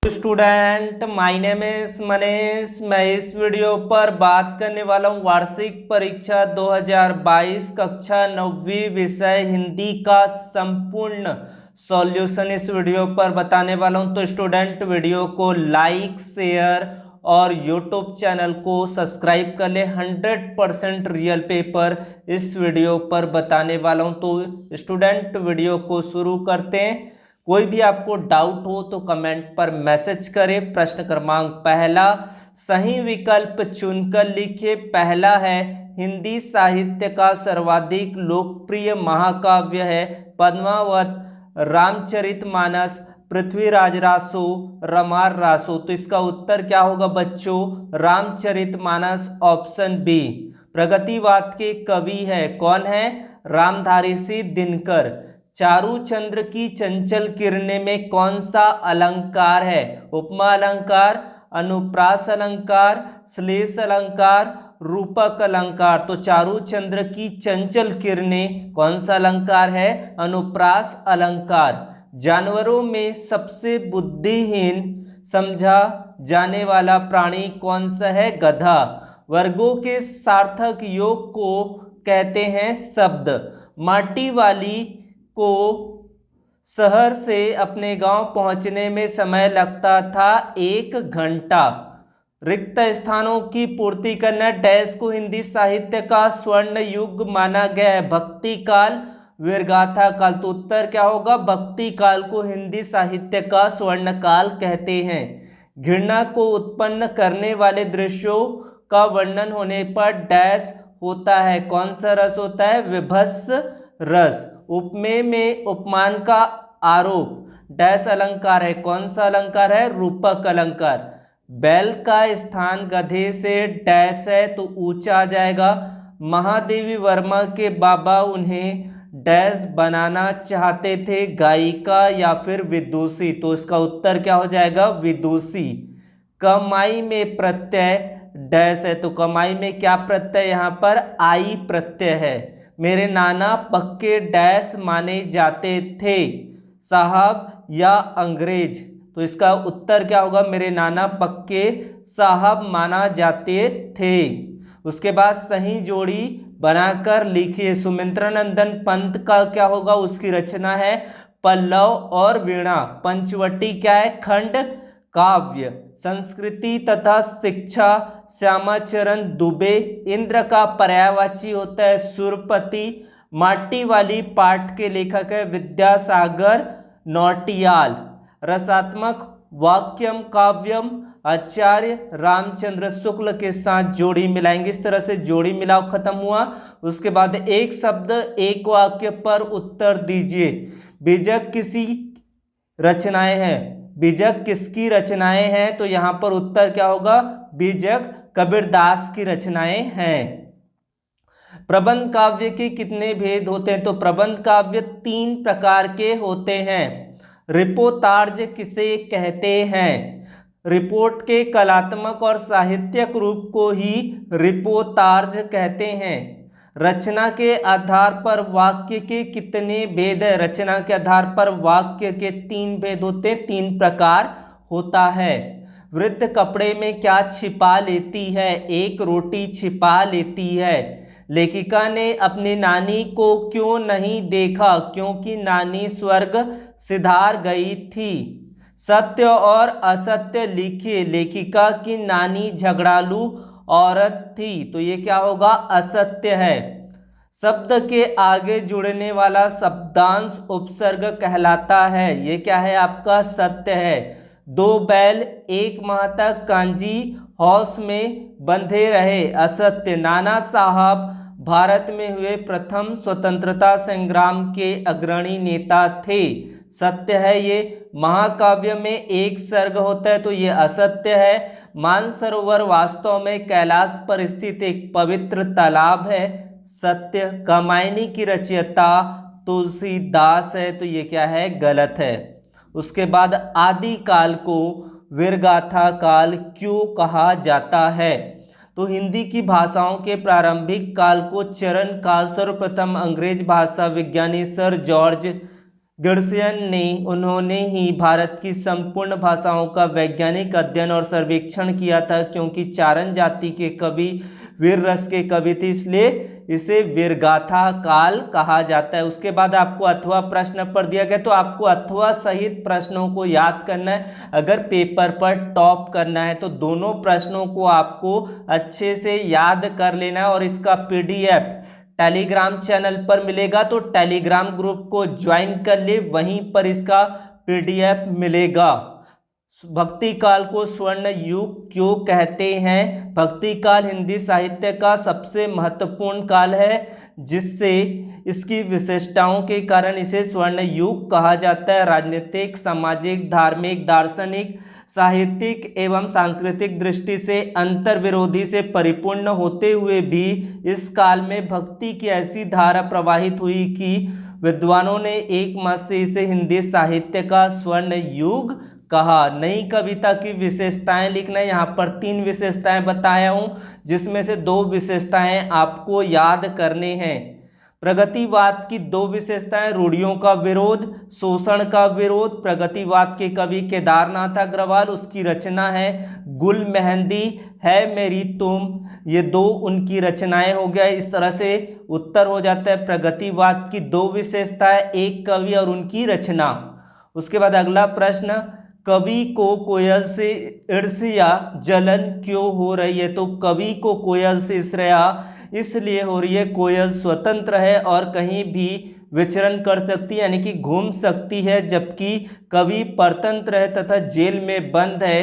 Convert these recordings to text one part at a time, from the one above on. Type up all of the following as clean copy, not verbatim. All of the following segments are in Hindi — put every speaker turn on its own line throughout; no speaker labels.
Student, my name is Manish. मैं इस वीडियो पर बात करने वाला हूँ वार्षिक परीक्षा 2022 कक्षा 9वीं विषय हिंदी का संपूर्ण सॉल्यूशन इस वीडियो पर बताने वाला हूँ। तो स्टूडेंट, वीडियो को लाइक, शेयर और यूट्यूब चैनल को सब्सक्राइब कर ले। 100% रियल पेपर इस वीडियो पर बताने वाला हूँ। तो स्टूडेंट, वीडियो को शुरू करते हैं। कोई भी आपको डाउट हो तो कमेंट पर मैसेज करें। प्रश्न क्रमांक पहला, सही विकल्प चुनकर लिखिए। पहला है, हिंदी साहित्य का सर्वाधिक लोकप्रिय महाकाव्य है पद्मावत, रामचरितमानस, पृथ्वीराज रासो, रामार रासो। तो इसका उत्तर क्या होगा बच्चों? Ramcharitmanas, option B. प्रगतिवाद के कवि है, कौन है? रामधारी सिंह दिनकर। चारुचंद्र की चंचल किरणें में कौन सा अलंकार है? उपमा अलंकार, अनुप्रास अलंकार, श्लेष अलंकार, रूपक अलंकार। तो चारुचंद्र की चंचल किरणें कौन सा अलंकार है? अनुप्रास अलंकार। जानवरों में सबसे बुद्धिहीन समझा जाने वाला प्राणी कौन सा है? गधा। वर्गों के सार्थक योग को कहते हैं शब्द। माटी वाली को शहर से अपने गांव पहुंचने में समय लगता था 1 घंटा। रिक्त स्थानों की पूर्ति करना डैश को हिंदी साहित्य का स्वर्ण युग माना गया है? भक्ति काल, वीरगाथा काल। तो उत्तर क्या होगा? भक्ति काल को हिंदी साहित्य का स्वर्ण काल कहते हैं। घृणा को उत्पन्न करने वाले दृश्यों का वर्णन होने पर डैश होता है? कौन सा रस होता है? विभत्स रस। उपमेय में उपमान का आरोप डैश अलंकार है? कौन सा अलंकार है? रूपक अलंकार। बैल का स्थान गधे से डैश है? तो ऊंचा आ जाएगा। महादेवी वर्मा के बाबा उन्हें डैश बनाना चाहते थे, गायिका या फिर विदुषी? तो इसका उत्तर क्या हो जाएगा? विदुषी। कमाई में प्रत्यय डैश है? तो कमाई में क्या प्रत्यय यहाँ पर? आई प्रत्यय है। मेरे नाना पक्के डैश माने जाते थे, साहब या अंग्रेज? तो इसका उत्तर क्या होगा? मेरे नाना पक्के साहब माना जाते थे। उसके बाद सही जोड़ी बनाकर लिखिए। सुमित्रानंदन पंत का क्या होगा? उसकी रचना है पल्लव और वीणा। पंचवटी क्या है? खंड काव्य। संस्कृति तथा शिक्षा श्यामाचरण दुबे। इंद्र का पर्यायवाची होता है सुरपति। माटी वाली पाठ के लेखक है विद्यासागर नौटियाल। रसात्मक वाक्यम काव्यम आचार्य रामचंद्र शुक्ल के साथ जोड़ी मिलाएंगे। इस तरह से जोड़ी मिलाओ खत्म हुआ। उसके बाद एक शब्द एक वाक्य पर उत्तर दीजिए। बीजक किसी रचनाएं हैं? बीजक किसकी रचनाएं हैं? तो यहां पर उत्तर क्या होगा? बीजक कबीरदास की रचनाएं हैं। प्रबंध काव्य के कितने भेद होते हैं? तो प्रबंध काव्य 3 प्रकार के होते हैं। रिपोर्तार्ज किसे कहते हैं? रिपोर्ट के कलात्मक और साहित्यिक रूप को ही रिपोर्तार्ज कहते हैं। रचना के आधार पर वाक्य के कितने भेद है? रचना के आधार पर वाक्य के 3 भेद होते हैं, 3 प्रकार होता है। वृद्ध कपड़े में क्या छिपा लेती है? एक रोटी छिपा लेती है। लेखिका ने अपनी नानी को क्यों नहीं देखा? क्योंकि नानी स्वर्ग सिधार गई थी। सत्य और असत्य लिखिए। लेखिका की नानी झगड़ालू औरत थी, तो ये क्या होगा? असत्य है। शब्द के आगे जुड़ने वाला शब्दांश उपसर्ग कहलाता है। ये क्या है आपका? सत्य है। 2 बैल 1 माह तक कांजी हाउस में बंधे रहे, असत्य। नाना साहब भारत में हुए प्रथम स्वतंत्रता संग्राम के अग्रणी नेता थे, सत्य है ये। महाकाव्य में एक सर्ग होता है, तो ये असत्य है। मानसरोवर वास्तव में कैलाश पर स्थित एक पवित्र तालाब है, सत्य। कामायनी की रचयिता तुलसीदास है, तो ये क्या है? गलत है। उसके बाद आदि काल को वीरगाथा काल क्यों कहा जाता है? तो हिंदी की भाषाओं के प्रारंभिक काल को चरण काल सर्वप्रथम अंग्रेज भाषा विज्ञानी सर जॉर्ज गर्सियन ने उन्होंने ही भारत की संपूर्ण भाषाओं का वैज्ञानिक अध्ययन और सर्वेक्षण किया था, क्योंकि चारण जाति के कवि वीर रस के कवि थे, इसलिए इसे वीरगाथा काल कहा जाता है। उसके बाद आपको अथवा प्रश्न पर दिया गया, तो आपको अथवा सहित प्रश्नों को याद करना है। अगर पेपर पर टॉप करना है तो दोनों प्रश्नों को आपको अच्छे से याद कर लेना है, और इसका पीडीएफ टेलीग्राम चैनल पर मिलेगा, तो टेलीग्राम ग्रुप को ज्वाइन कर ले, वहीं पर इसका पीडीएफ मिलेगा। भक्ति काल को स्वर्ण युग क्यों कहते हैं? भक्ति काल हिंदी साहित्य का सबसे महत्वपूर्ण काल है, जिससे इसकी विशेषताओं के कारण इसे स्वर्ण युग कहा जाता है। राजनीतिक, सामाजिक, धार्मिक, दार्शनिक, साहित्यिक एवं सांस्कृतिक दृष्टि से अंतर विरोधी से परिपूर्ण होते हुए भी इस काल में भक्ति की ऐसी धारा प्रवाहित हुई कि विद्वानों ने एक मत से इसे हिंदी साहित्य का स्वर्ण युग कहा। नई कविता की विशेषताएं लिखना है। यहाँ पर 3 विशेषताएं बताया हूँ, जिसमें से 2 विशेषताएं आपको याद करने हैं। प्रगतिवाद की 2 विशेषताएं, रूढ़ियों का विरोध, शोषण का विरोध। प्रगतिवाद के कवि केदारनाथ अग्रवाल, उसकी रचना है गुल मेहंदी है मेरी तुम, ये 2 उनकी रचनाएं हो गया। इस तरह से उत्तर हो जाता है प्रगतिवाद की 2 विशेषताएं, एक कवि और उनकी रचना। उसके बाद अगला प्रश्न, कवि को कोयल से ईर्ष्या जलन क्यों हो रही है? तो कवि को कोयल से ईर्ष्या इसलिए हो रही है, कोयल स्वतंत्र है और कहीं भी विचरण कर सकती है, यानी कि घूम सकती है, जबकि कवि परतंत्र है तथा जेल में बंद है।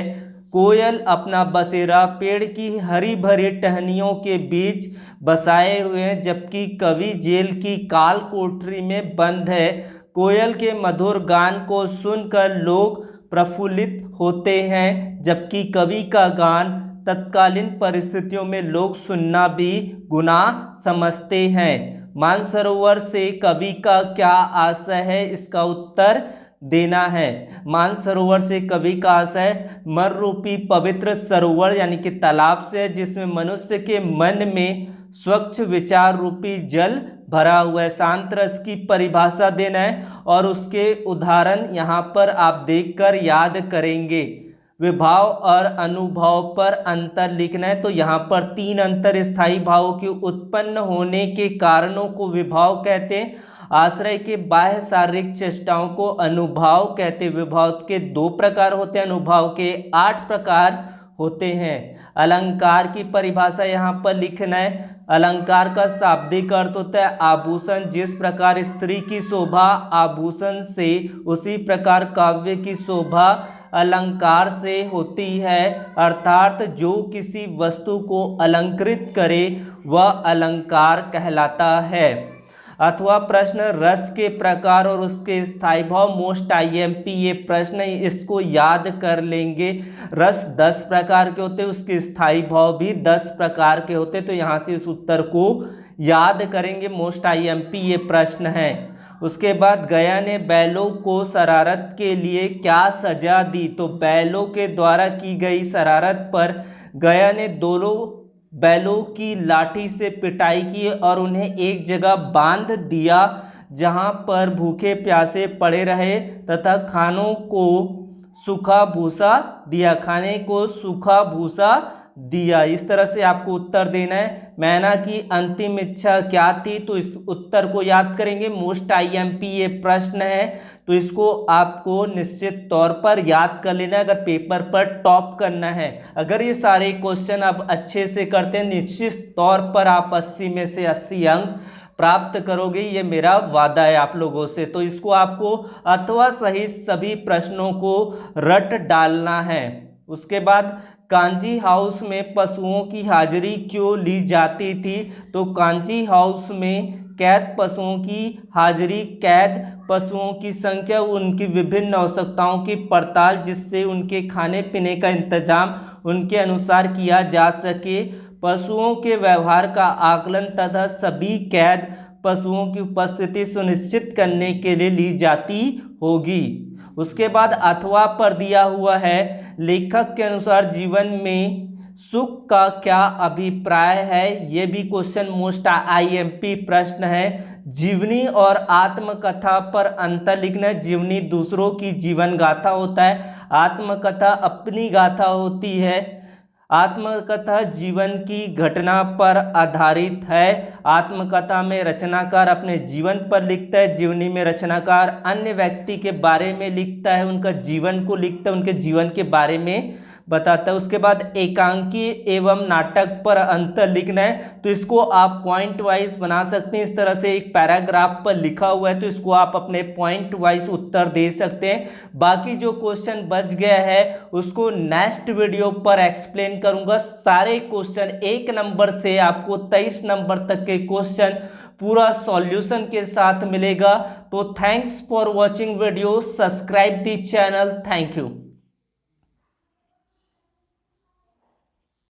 कोयल अपना बसेरा पेड़ की हरी भरी टहनियों के बीच बसाए हुए हैं, जबकि कवि जेल की काल कोठरी में बंद है। कोयल के मधुर गान को सुनकर लोग प्रफुल्लित होते हैं, जबकि कवि का गान तत्कालीन परिस्थितियों में लोग सुनना भी गुनाह समझते हैं। मानसरोवर से कवि का क्या आशय है? इसका उत्तर देना है। मानसरोवर से कवि का आशय मन रूपी पवित्र सरोवर यानी कि तालाब से, जिसमें मनुष्य के मन में स्वच्छ विचार रूपी जल भरा हुआ है। शांत रस की परिभाषा देना है और उसके उदाहरण यहाँ पर आप देखकर याद करेंगे। विभाव और अनुभाव पर अंतर लिखना है, तो यहाँ पर 3 अंतर स्थायी भावों के उत्पन्न होने के कारणों को विभाव कहते हैं। आश्रय के बाह्य शारीरिक चेष्टाओं को अनुभाव कहते हैं। विभाव के 2 प्रकार होते हैं, अनुभाव के 8 प्रकार होते हैं। अलंकार की परिभाषा यहाँ पर लिखना है। अलंकार का शाब्दिक अर्थ होता है आभूषण। जिस प्रकार स्त्री की शोभा आभूषण से, उसी प्रकार काव्य की शोभा अलंकार से होती है, अर्थात जो किसी वस्तु को अलंकृत करे वह अलंकार कहलाता है। अथवा प्रश्न, रस के प्रकार और उसके स्थायी भाव, मोस्ट आईएमपी ये प्रश्न, इसको याद कर लेंगे। रस 10 प्रकार के होते हैं, उसके स्थायी भाव भी 10 प्रकार के होते हैं, तो यहाँ से इस उत्तर को याद करेंगे। मोस्ट आईएमपी ये प्रश्न है। उसके बाद गया ने बैलों को शरारत के लिए क्या सजा दी? तो बैलों के द्वारा की गई शरारत पर गया ने दोनों बैलों की लाठी से पिटाई की और उन्हें एक जगह बांध दिया, जहां पर भूखे प्यासे पड़े रहे तथा खानों को सूखा भूसा दिया, खाने को सूखा भूसा दिया। इस तरह से आपको उत्तर देना है। मैना की अंतिम इच्छा क्या थी? तो इस उत्तर को याद करेंगे। मोस्ट आईएमपी ये प्रश्न है, तो इसको आपको निश्चित तौर पर याद कर लेना है अगर पेपर पर टॉप करना है। अगर ये सारे क्वेश्चन आप अच्छे से करते हैं, निश्चित तौर पर आप 80 में से 80 अंक प्राप्त करोगे, ये मेरा वादा है आप लोगों से। तो इसको आपको अथवा सहित सभी प्रश्नों को रट डालना है। उसके बाद कांजी हाउस में पशुओं की हाजिरी क्यों ली जाती थी? तो कांजी हाउस में कैद पशुओं की हाजिरी, कैद पशुओं की संख्या, उनकी विभिन्न आवश्यकताओं की पड़ताल, जिससे उनके खाने पीने का इंतजाम उनके अनुसार किया जा सके, पशुओं के व्यवहार का आकलन तथा सभी कैद पशुओं की उपस्थिति सुनिश्चित करने के लिए ली जाती होगी। उसके बाद अथवा पर दिया हुआ है, लेखक के अनुसार जीवन में सुख का क्या अभिप्राय है? ये भी क्वेश्चन मोस्ट आईएमपी प्रश्न है। जीवनी और आत्मकथा पर अंतर लिखना। जीवनी दूसरों की जीवन गाथा होता है, आत्मकथा अपनी गाथा होती है। आत्मकथा जीवन की घटना पर आधारित है। आत्मकथा में रचनाकार अपने जीवन पर लिखता है, जीवनी में रचनाकार अन्य व्यक्ति के बारे में लिखता है, उनका जीवन को लिखता है, उनके जीवन के बारे में बताता है। उसके बाद एकांकी एवं नाटक पर अंतर लिखना है, तो इसको आप पॉइंट वाइज बना सकते हैं। इस तरह से एक पैराग्राफ पर लिखा हुआ है, तो इसको आप अपने पॉइंट वाइज उत्तर दे सकते हैं। बाकी जो क्वेश्चन बच गया है उसको नेक्स्ट वीडियो पर एक्सप्लेन करूंगा। सारे क्वेश्चन 1 नंबर से आपको 23 नंबर तक के क्वेश्चन पूरा सॉल्यूशन के साथ मिलेगा। तो thanks for watching video, subscribe the channel, thank you.